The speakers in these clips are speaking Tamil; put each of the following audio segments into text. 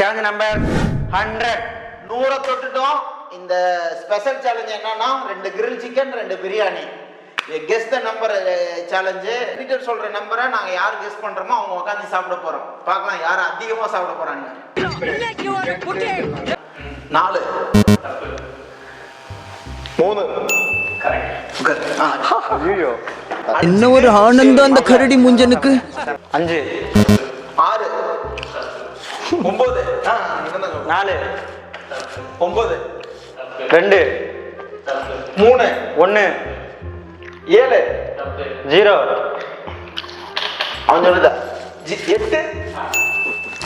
Challenge number 100 100 தொட்டுட்டோம். இந்த ஸ்பெஷல் சேலஞ்ச் என்னன்னா 2 grill chicken 2 biryani. Guess the number challenge. Detail சொல்ற நம்பரை நாங்க யார் கெஸ் பண்றோமோ அவங்க உட்காந்து சாப்பிட போறோம். பார்க்கலாம் யார் அதிகமா சாப்பிட போறாங்க. 4 3 என்ன ஒரு ஆனந்தம் அந்த கரடி முஞ்சனுக்கு. 5 6 9 4 9 2 3 1 7 0 அவன் சொல்லுதா 8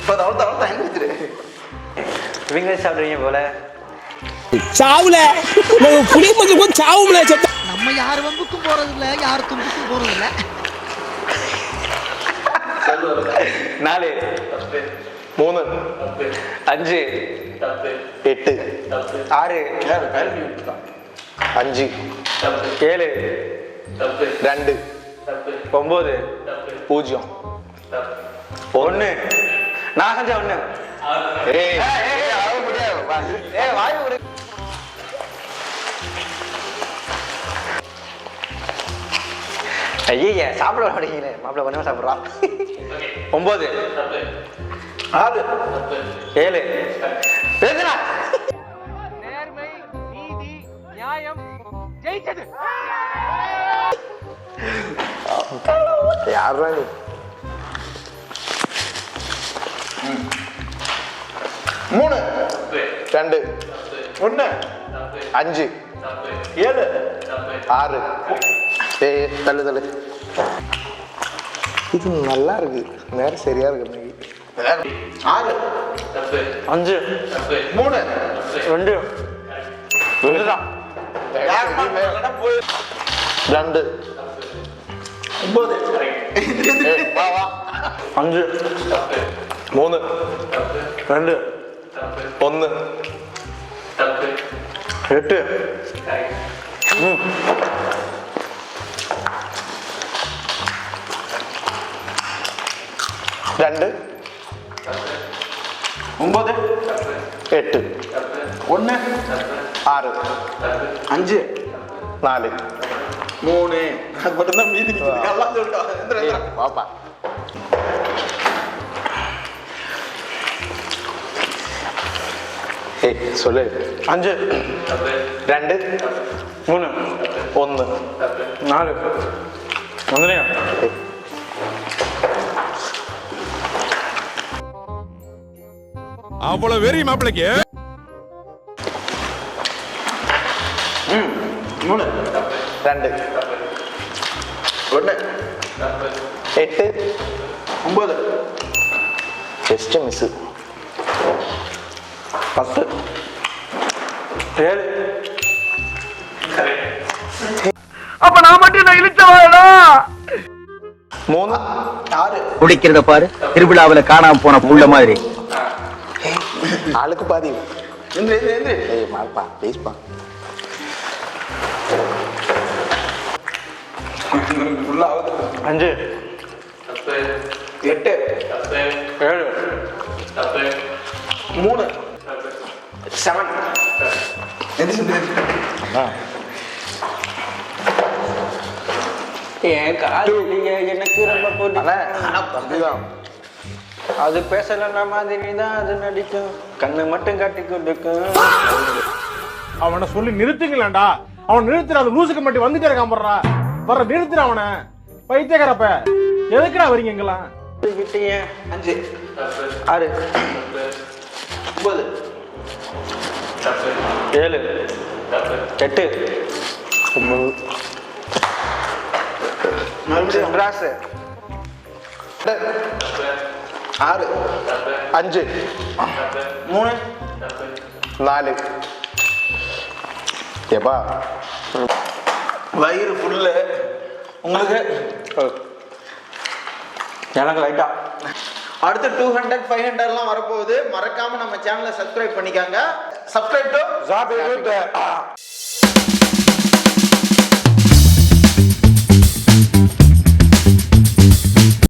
அவ்வளோதான் எந்திரிச்சிரு. இவங்க சாப்பிடுறீங்க போல. சாவுல புளிய கொஞ்சம் சாவுல. நம்ம யார் வம்புக்கும் போறது இல்ல, யார் தும்புக்கும் போறது இல்ல. 4 3 5 8 6 5 7 2 9 0 1 நான் செஞ்ச 1. ஏய் வாய் விடு. ஐயா சாப்பிட மாட்டீங்களே. மாப்பிள்ள கொஞ்சமா சாப்பிட்றான். 9 6 7 பேசுறா. நேர்மை, நீதி, நியாயம் ஜெயிச்சது. யாரா நீ? 3 2 1 5 7 6 ஏய் தள்ளு இது நல்லா இருக்கு. நேரம் சரியா இருக்கு. 6 5 3 2 2 2 9 வா வா 5 3 2 1 8 2 9 8 1 6 5 4 3 அது மட்டும்தான் மீதி. எல்லாம் சொல்லிட்டோம். வாப்பா ஏய் சொல்லு. 5 2 3 1 4 வந்துடுங்க. அவ்வளவு வெறி மாப்பிளைக்கு. 3 2 1 8 9 ஜஸ்ட் மிஸ் 10 7 அப்ப நான் மட்டும் நான் இழுச்சவாடா. 3 6 குடிக்கிறத பாரு, திருவிழாவில காணாம போன புள்ள மாதிரி. ஆளுக்கு பாதி. எந்திரி ஏய் மாப்பா ப்ளீஸ்ப்பா. ஃபுல்லா ஆகுது. 5 8 7 3 7 என் காதலிய எனக்கு ரொம்ப தம்பிதான். அது பேசலன்னா மாதிரி தான் அது நடிக்கும். கண்ணு மட்டும் காட்டி கொடுக்கும். அவனை சொல்லி நிறுத்துங்களேன்டா. அவன் நிறுத்துற அந்த லூசுக்கு மட்டும் வந்துட்டே இருக்கான். வர்ற நிறுத்துற அவனை. பைத்தியக்காரப்ப எதுக்குடா வரீங்க எங்கெல்லாம்? 5 6 9 7 8 மறுபடியும் ராசு 6 5 3 4 ஏப்பா வயிறு ஃபுல்லு உங்களுக்கு. எனக்கு லைட்டா. அடுத்து 200 500 வரப்போகுது. மறக்காம நம்ம சேனலை சப்ஸ்கிரைப் பண்ணிக்காங்க. Subscribe to